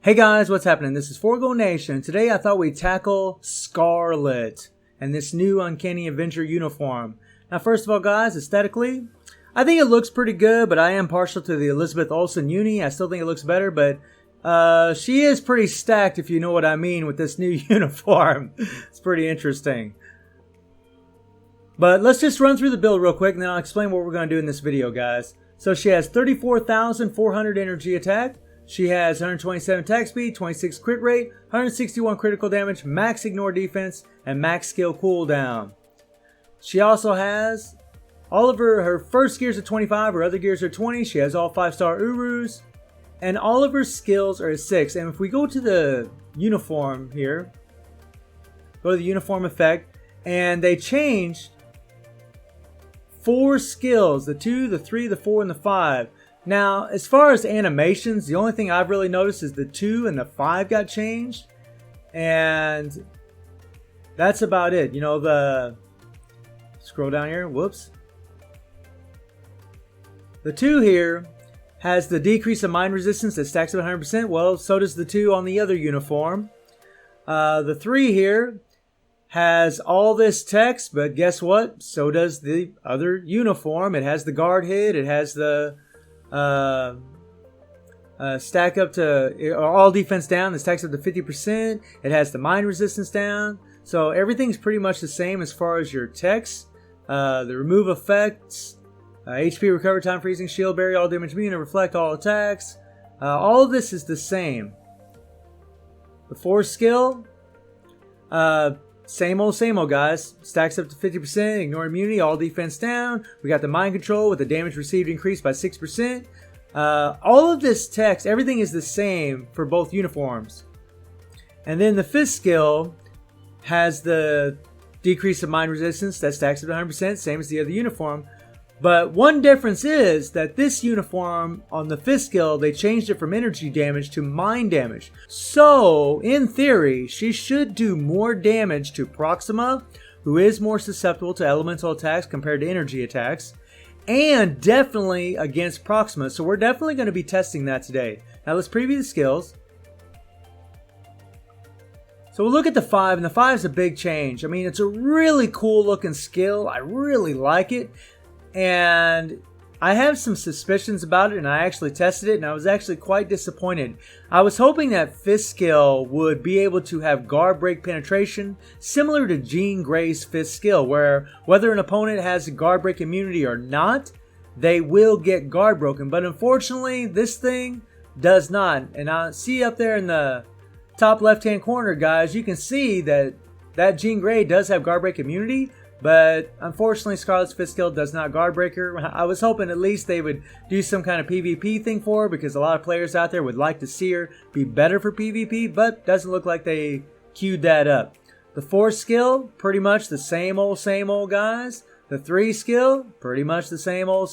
Hey guys, what's happening? This is Forgo Nation. Today I thought we'd tackle Scarlet and this new uncanny avenger uniform. Now first of all guys, aesthetically, I think it looks pretty good, but I am partial to the Elizabeth Olsen uni. I still think it looks better, but she is pretty stacked if you know what I mean with this new uniform. It's pretty interesting. But let's just run through the build real quick and then I'll explain what we're going to do in this video guys. So she has 34,400 energy attack. She has 127 attack speed, 26 crit rate, 161 critical damage, max ignore defense, and max skill cooldown. She also has all of her first gears are 25, her other gears are 20. She has all 5-star Urus, and all of her skills are 6. And if we go to the uniform here, go to the uniform effect, and they changed 4 skills, the 2, the 3, the 4, and the 5. Now, as far as animations, the only thing I've really noticed is the 2 and the 5 got changed. And that's about it. You know, scroll down here. Whoops. The 2 here has the decrease of mine resistance that stacks up 100%. Well, so does the 2 on the other uniform. The 3 here has all this text, but guess what? So does the other uniform. It has the guard hit. It has the stack up to all defense down. It stacks up to 50%. It has the mine resistance down. So everything's pretty much the same as far as your text. The remove effects, HP recover time, freezing, shield barrier, all damage immune, and reflect all attacks. All of this is the same. The 4 skill, same old guys. Stacks up to 50%, ignore immunity, all defense down. We got the mind control with the damage received increased by 6%. All of this text, everything is the same for both uniforms. And then the 5th skill has the decrease of mind resistance that stacks up to 100%, same as the other uniform. But one difference is that this uniform on the 5th skill, they changed it from energy damage to mind damage. So, in theory, she should do more damage to Proxima, who is more susceptible to elemental attacks compared to energy attacks, and definitely against Proxima. So we're definitely going to be testing that today. Now let's preview the skills. So we'll look at the 5, and the 5 is a big change. I mean, it's a really cool looking skill. I really like it. And I have some suspicions about it, and I actually tested it, and I was actually quite disappointed. I was hoping that 5th skill would be able to have guard break penetration, similar to Jean Grey's 5th skill, where whether an opponent has guard break immunity or not, they will get guard broken. But unfortunately, this thing does not. And I see up there in the top left-hand corner, guys, you can see that Jean Grey does have guard break immunity. But unfortunately, Scarlet's 5th skill does not guard break her. I was hoping at least they would do some kind of PvP thing for her, because a lot of players out there would like to see her be better for PvP, but doesn't look like they queued that up. The 4 skill, pretty much the same old guys. The 3 skill, pretty much the same old.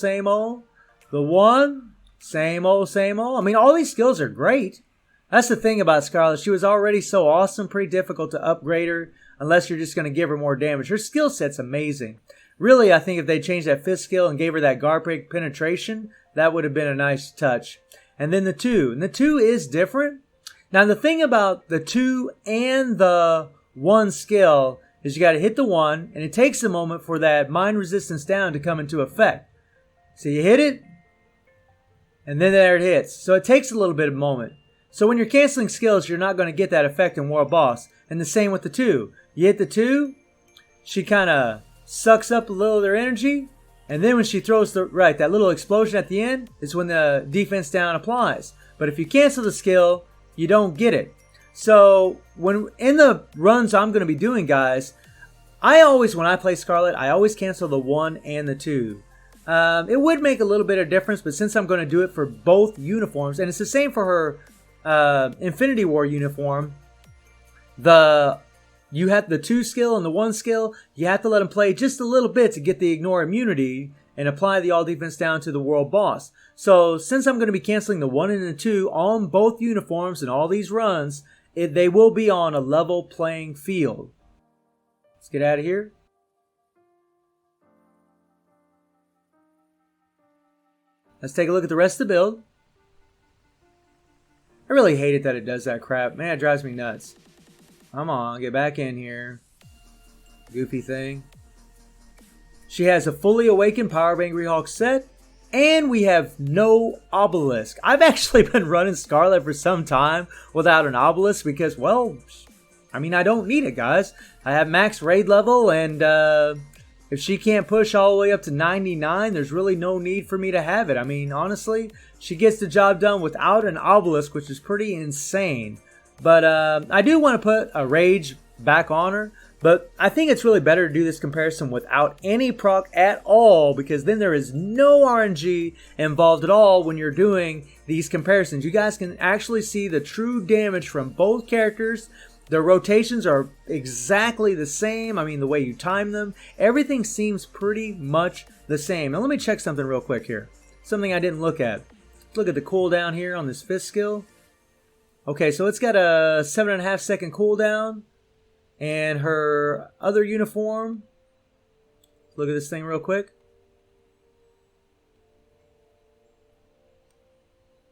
The 1, same old. I mean, all these skills are great. That's the thing about Scarlet. She was already so awesome, pretty difficult to upgrade her unless you're just going to give her more damage. Her skill set's amazing. Really, I think if they changed that 5th skill and gave her that guard break penetration, that would have been a nice touch. And then the 2. And the 2 is different. Now, the thing about the 2 and the 1 skill is you got to hit the 1, and it takes a moment for that mind resistance down to come into effect. So you hit it, and then there it hits. So it takes a little bit of a moment. So when you're canceling skills, you're not going to get that effect in World Boss. And the same with the 2. You hit the 2, she kind of sucks up a little of their energy. And then when she throws that little explosion at the end is when the defense down applies. But if you cancel the skill, you don't get it. So when in the runs I'm going to be doing, guys, when I play Scarlet, I always cancel the 1 and the 2. It would make a little bit of difference, but since I'm going to do it for both uniforms, and it's the same for her Infinity War uniform, you have the 2 skill and the 1 skill, you have to let them play just a little bit to get the ignore immunity and apply the all defense down to the world boss. So since I'm going to be canceling the 1 and the 2 on both uniforms and all these runs, they will be on a level playing field. Let's get out of here. Let's take a look at the rest of the build. I really hate it that it does that crap. Man, it drives me nuts. Come on, get back in here. Goofy thing. She has a fully awakened Power of Angry Hulk set. And we have no obelisk. I've actually been running Scarlet for some time without an obelisk because, well, I mean, I don't need it, guys. I have max raid level, and if she can't push all the way up to 99, there's really no need for me to have it. I mean, honestly, she gets the job done without an obelisk, which is pretty insane. But I do want to put a rage back on her. But I think it's really better to do this comparison without any proc at all, because then there is no RNG involved at all when you're doing these comparisons. You guys can actually see the true damage from both characters. Their rotations are exactly the same. I mean, the way you time them, everything seems pretty much the same. Now let me check something real quick here. Something I didn't look at. Let's look at the cooldown here on this fist skill. Okay, so it's got a 7.5 second cooldown. And her other uniform, look at this thing real quick.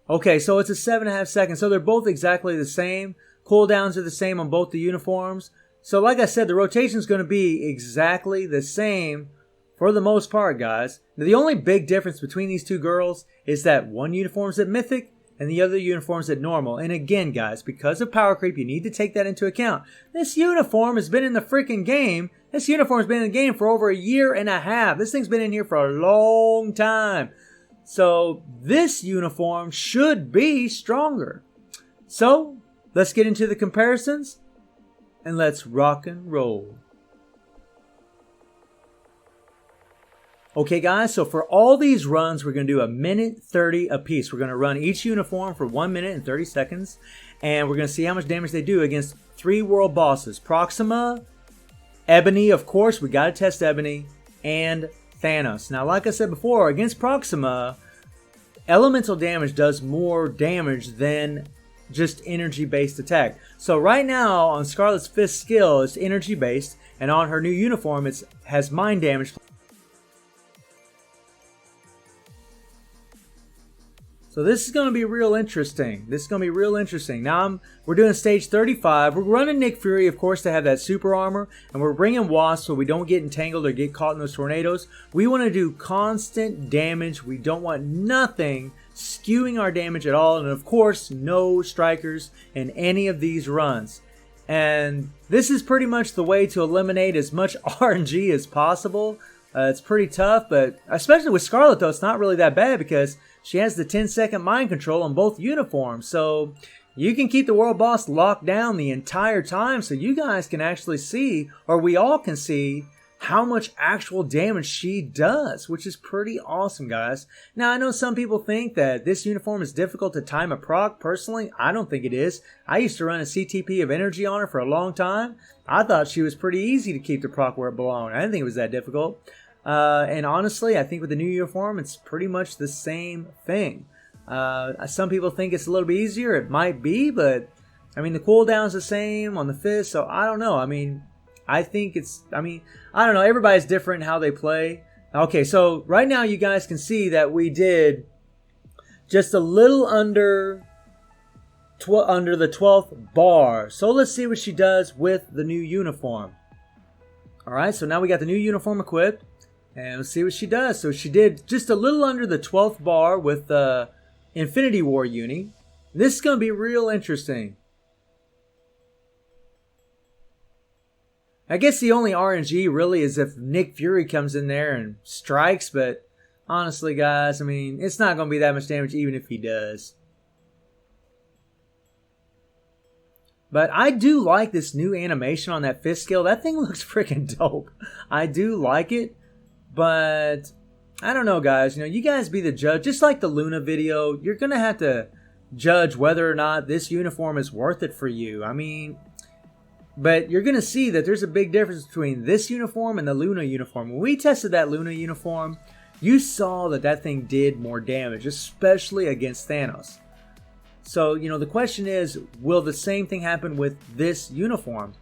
Okay, so it's a 7.5 seconds. So they're both exactly the same. Cooldowns are the same on both the uniforms. So like I said, the rotation is going to be exactly the same for the most part, guys. Now, the only big difference between these two girls is that one uniform's at Mythic and the other uniform's at normal. And again, guys, because of power creep, you need to take that into account. This uniform has been in the freaking game. This uniform's been in the game for over 1.5 years. This thing's been in here for a long time. So this uniform should be stronger. So let's get into the comparisons and let's rock and roll. Okay guys, so for all these runs, we're going to do 1:30 apiece. We're going to run each uniform for 1 minute and 30 seconds. And we're going to see how much damage they do against 3 world bosses. Proxima, Ebony, of course, we got to test Ebony, and Thanos. Now, like I said before, against Proxima, elemental damage does more damage than just energy-based attack. So right now, on Scarlet's fifth skill, it's energy-based, and on her new uniform, it has mind damage. So this is going to be real interesting. Now we're doing stage 35. We're running Nick Fury, of course, to have that super armor. And we're bringing Wasp so we don't get entangled or get caught in those tornadoes. We want to do constant damage. We don't want nothing skewing our damage at all. And of course, no strikers in any of these runs. And this is pretty much the way to eliminate as much RNG as possible. It's pretty tough, but especially with Scarlet, though, it's not really that bad because she has the 10-second mind control on both uniforms. So you can keep the world boss locked down the entire time so you guys can actually see, or we all can see, how much actual damage she does, which is pretty awesome, guys. Now, I know some people think that this uniform is difficult to time a proc. Personally, I don't think it is. I used to run a CTP of energy on her for a long time. I thought she was pretty easy to keep the proc where it belonged. I didn't think it was that difficult. And honestly, I think with the new uniform, it's pretty much the same thing. Some people think it's a little bit easier. It might be, but I mean, the cooldown's the same on the fist, so I don't know. I mean, I think it's, I don't know. Everybody's different in how they play. Okay, so right now you guys can see that we did just a little under the 12th bar. So let's see what she does with the new uniform. Alright, so now we got the new uniform equipped. And let's see what she does. So she did just a little under the 12th bar with the Infinity War uni. This is going to be real interesting. I guess the only RNG really is if Nick Fury comes in there and strikes. But honestly, guys, I mean, it's not going to be that much damage even if he does. But I do like this new animation on that fist skill. That thing looks freaking dope. I do like it. But I don't know, guys. You know, you guys be the judge. Just like the Luna video, you're going to have to judge whether or not this uniform is worth it for you. I mean, but you're going to see that there's a big difference between this uniform and the Luna uniform. When we tested that Luna uniform, you saw that that thing did more damage, especially against Thanos. So, you know, the question is, will the same thing happen with this uniform?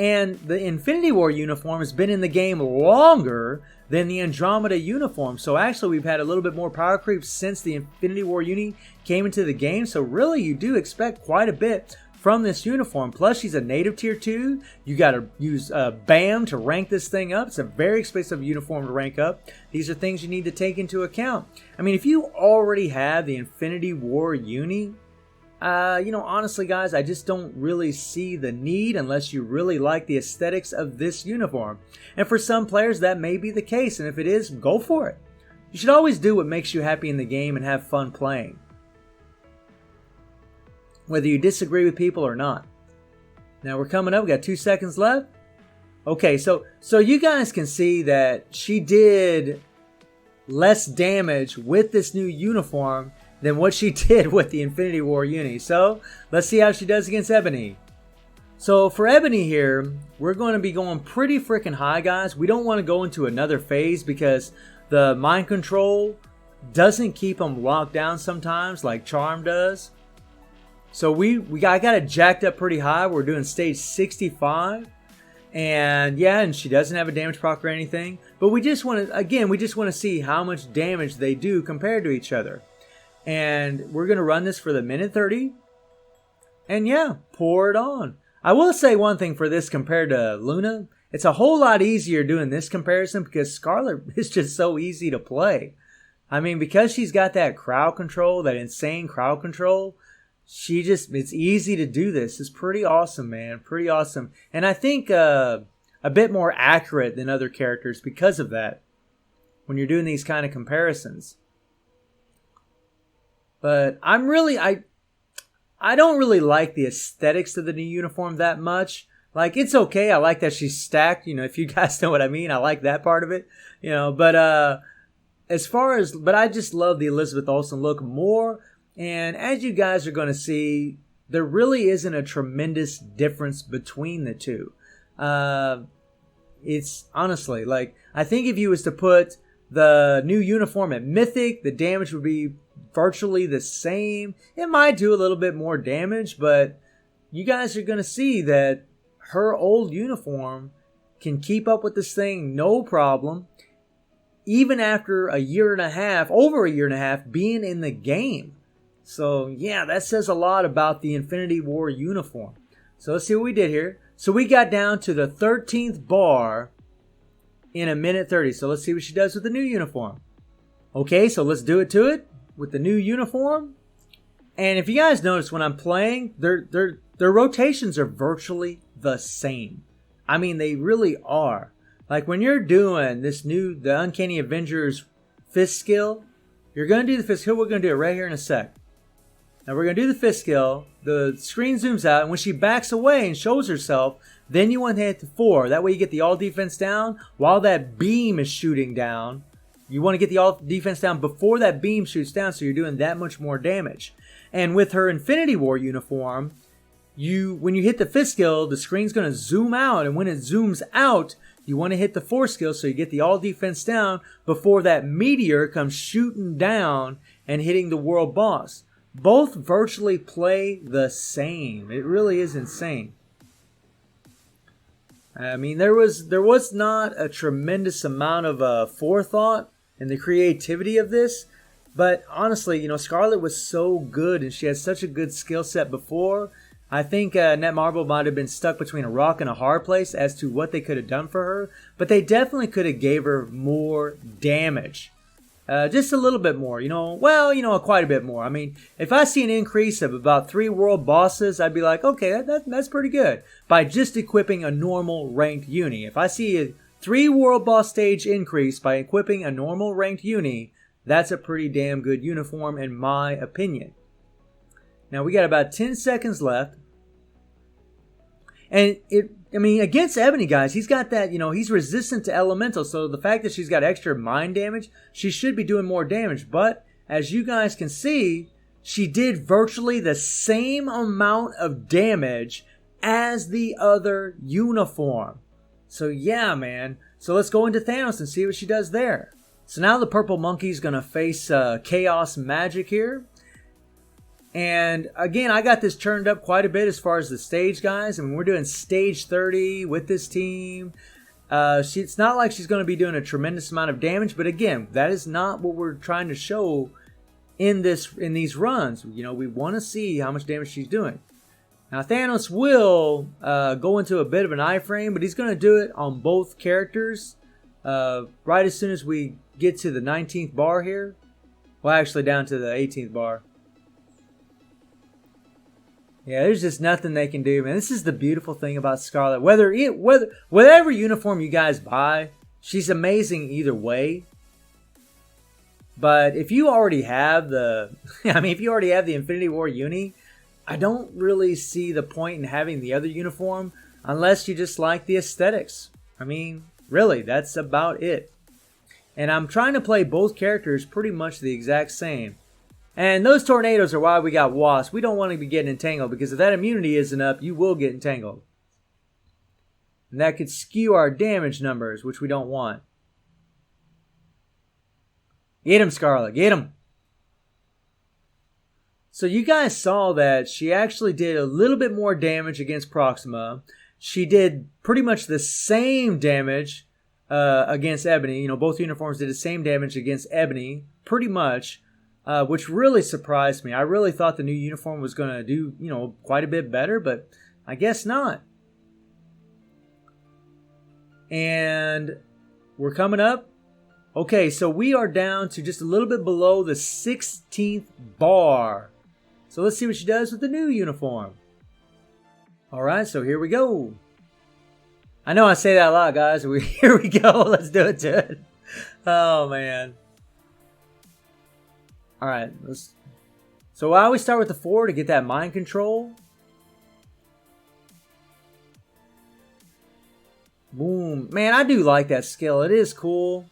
And the Infinity War uniform has been in the game longer than the Andromeda uniform. So actually we've had a little bit more power creep since the Infinity War uni came into the game. So really you do expect quite a bit from this uniform. Plus she's a native tier 2. You got to use BAM to rank this thing up. It's a very expensive uniform to rank up. These are things you need to take into account. I mean, if you already have the Infinity War uni, honestly guys, I just don't really see the need unless you really like the aesthetics of this uniform. And for some players that may be the case, and if it is, go for it. You should always do what makes you happy in the game and have fun playing, whether you disagree with people or not. Now we're coming up, we got 2 seconds left. Okay, so you guys can see that she did less damage with this new uniform than what she did with the Infinity War uni. So let's see how she does against Ebony. So for Ebony here, we're going to be going pretty freaking high, guys. We don't want to go into another phase because the mind control doesn't keep them locked down sometimes like Charm does. So I got it jacked up pretty high. We're doing stage 65. And yeah, and she doesn't have a damage proc or anything. But we just want to see how much damage they do compared to each other. And we're going to run this for the minute 30. And yeah, pour it on. I will say one thing for this compared to Luna. It's a whole lot easier doing this comparison because Scarlet is just so easy to play. I mean, because she's got that crowd control, that insane crowd control, it's easy to do this. It's pretty awesome, man. Pretty awesome. And I think a bit more accurate than other characters because of that when you're doing these kind of comparisons. But I don't really like the aesthetics of the new uniform that much. Like, it's okay. I like that she's stacked. If you guys know what I mean, I like that part of it. But I just love the Elizabeth Olsen look more. And as you guys are going to see, there really isn't a tremendous difference between the two. It's honestly, like, I think if you was to put the new uniform at Mythic, the damage would be virtually the same. It might do a little bit more damage, but you guys are going to see that her old uniform can keep up with this thing no problem, even after over a year and a half being in the game. So yeah, that says a lot about the Infinity War uniform. So let's see what we did here. So we got down to the 13th bar in a minute 30. So let's see what she does with the new uniform. Okay, so let's do it to it with the new uniform. And if you guys notice when I'm playing, their rotations are virtually the same. I mean, they really are. Like when you're doing the Uncanny Avengers fist skill, you're going to do the fist skill. We're going to do it right here in a sec. Now we're going to do the fist skill. The screen zooms out, and when she backs away and shows herself, then you want to hit the 4. That way you get the all defense down while that beam is shooting down. You want to get the all defense down before that beam shoots down, so you're doing that much more damage. And with her Infinity War uniform, when you hit the fist skill, the screen's going to zoom out, and when it zooms out, you want to hit the 4 skill so you get the all defense down before that meteor comes shooting down and hitting the world boss. Both virtually play the same. It really is insane. I mean, there was not a tremendous amount of forethought in the creativity of this, but honestly, Scarlet was so good and she had such a good skill set before. I think Netmarble might have been stuck between a rock and a hard place as to what they could have done for her, but they definitely could have gave her more damage. Just a little bit more, quite a bit more. I mean, if I see an increase of about 3 world bosses, I'd be like, okay, that's pretty good. By just equipping a normal ranked uni. If I see a 3 world boss stage increase by equipping a normal ranked uni, that's a pretty damn good uniform in my opinion. Now we got about 10 seconds left. And against Ebony, guys, he's got that, he's resistant to elemental. So the fact that she's got extra mind damage, she should be doing more damage. But as you guys can see, she did virtually the same amount of damage as the other uniform. So yeah, man. So let's go into Thanos and see what she does there. So now the purple monkey's going to face Chaos Magic here. And again, I got this turned up quite a bit as far as the stage, guys. I mean, we're doing stage 30 with this team. It's not like she's going to be doing a tremendous amount of damage, but again, that is not what we're trying to show in these runs. You know, we want to see how much damage she's doing. Now, Thanos will go into a bit of an iframe, but he's going to do it on both characters right as soon as we get to the 19th bar here. Well, actually, down to the 18th bar. Yeah, there's just nothing they can do, man. This is the beautiful thing about Scarlet. Whatever uniform you guys buy, she's amazing either way. But if you already have if you already have the Infinity War uni, I don't really see the point in having the other uniform unless you just like the aesthetics. I mean, really, that's about it. And I'm trying to play both characters pretty much the exact same. And those tornadoes are why we got Wasp. We don't want to be getting entangled, because if that immunity isn't up, you will get entangled. And that could skew our damage numbers, which we don't want. Get him, Scarlet. Get him. So you guys saw that she actually did a little bit more damage against Proxima. She did pretty much the same damage against Ebony. You know, both uniforms did the same damage against Ebony, pretty much. Which really surprised me. I really thought the new uniform was going to do, you know, quite a bit better, but I guess not. And we're coming up. Okay, so we are down to just a little bit below the 16th bar. So let's see what she does with the new uniform. Alright, so here we go. I know I say that a lot, guys. Here we go. Let's do it to it. Oh, man. Alright, so I always start with the 4 to get that mind control. Boom. Man, I do like that skill. It is cool.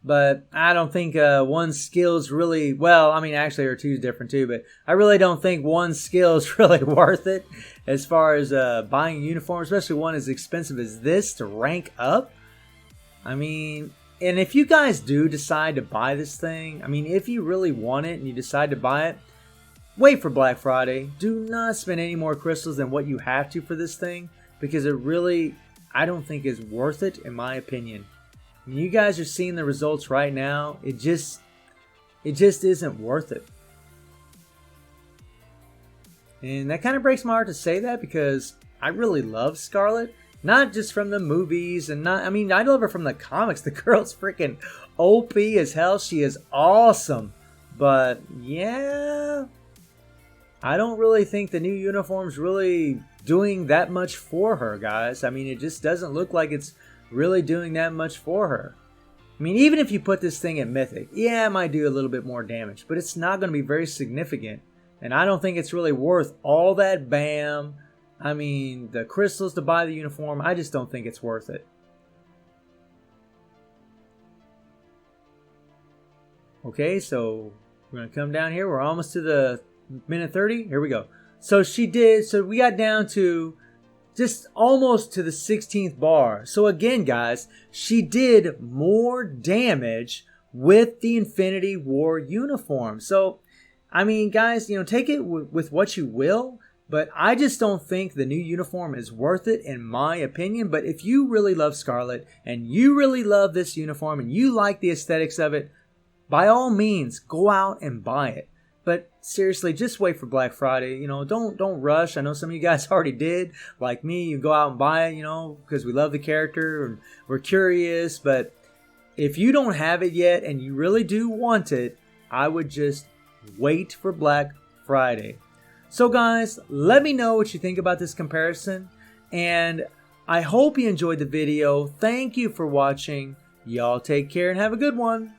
But I don't think one skill is really... Well, I mean, actually, her 2 is different too. But I really don't think one skill is really worth it as far as buying a uniform. Especially one as expensive as this to rank up. I mean... And if you guys do decide to buy this thing, I mean, if you really want it and you decide to buy it, wait for Black Friday. Do not spend any more crystals than what you have to for this thing, because it really, I don't think is worth it, in my opinion. I mean, you guys are seeing the results right now. It just isn't worth it. And that kind of breaks my heart to say that, because I really love Scarlet. Not just from the movies, and I love her from the comics. The girl's freaking OP as hell. She is awesome. But, yeah, I don't really think the new uniform's really doing that much for her, guys. I mean, it just doesn't look like it's really doing that much for her. I mean, even if you put this thing at Mythic, yeah, it might do a little bit more damage, but it's not going to be very significant. And I don't think it's really worth all that BAM. I mean, the crystals to buy the uniform, I just don't think it's worth it. Okay, so we're going to come down here. We're almost to the minute 30. Here we go. So we got down to just almost to the 16th bar. So again, guys, she did more damage with the Infinity War uniform. So, I mean, guys, you know, take it with what you will. But I just don't think the new uniform is worth it, in my opinion. But if you really love Scarlet and you really love this uniform and you like the aesthetics of it, by all means, go out and buy it. But seriously, just wait for Black Friday. You know, don't rush. I know some of you guys already did. Like me, you go out and buy it, you know, because we love the character and we're curious. But if you don't have it yet and you really do want it, I would just wait for Black Friday. So guys, let me know what you think about this comparison, and I hope you enjoyed the video. Thank you for watching. Y'all take care and have a good one.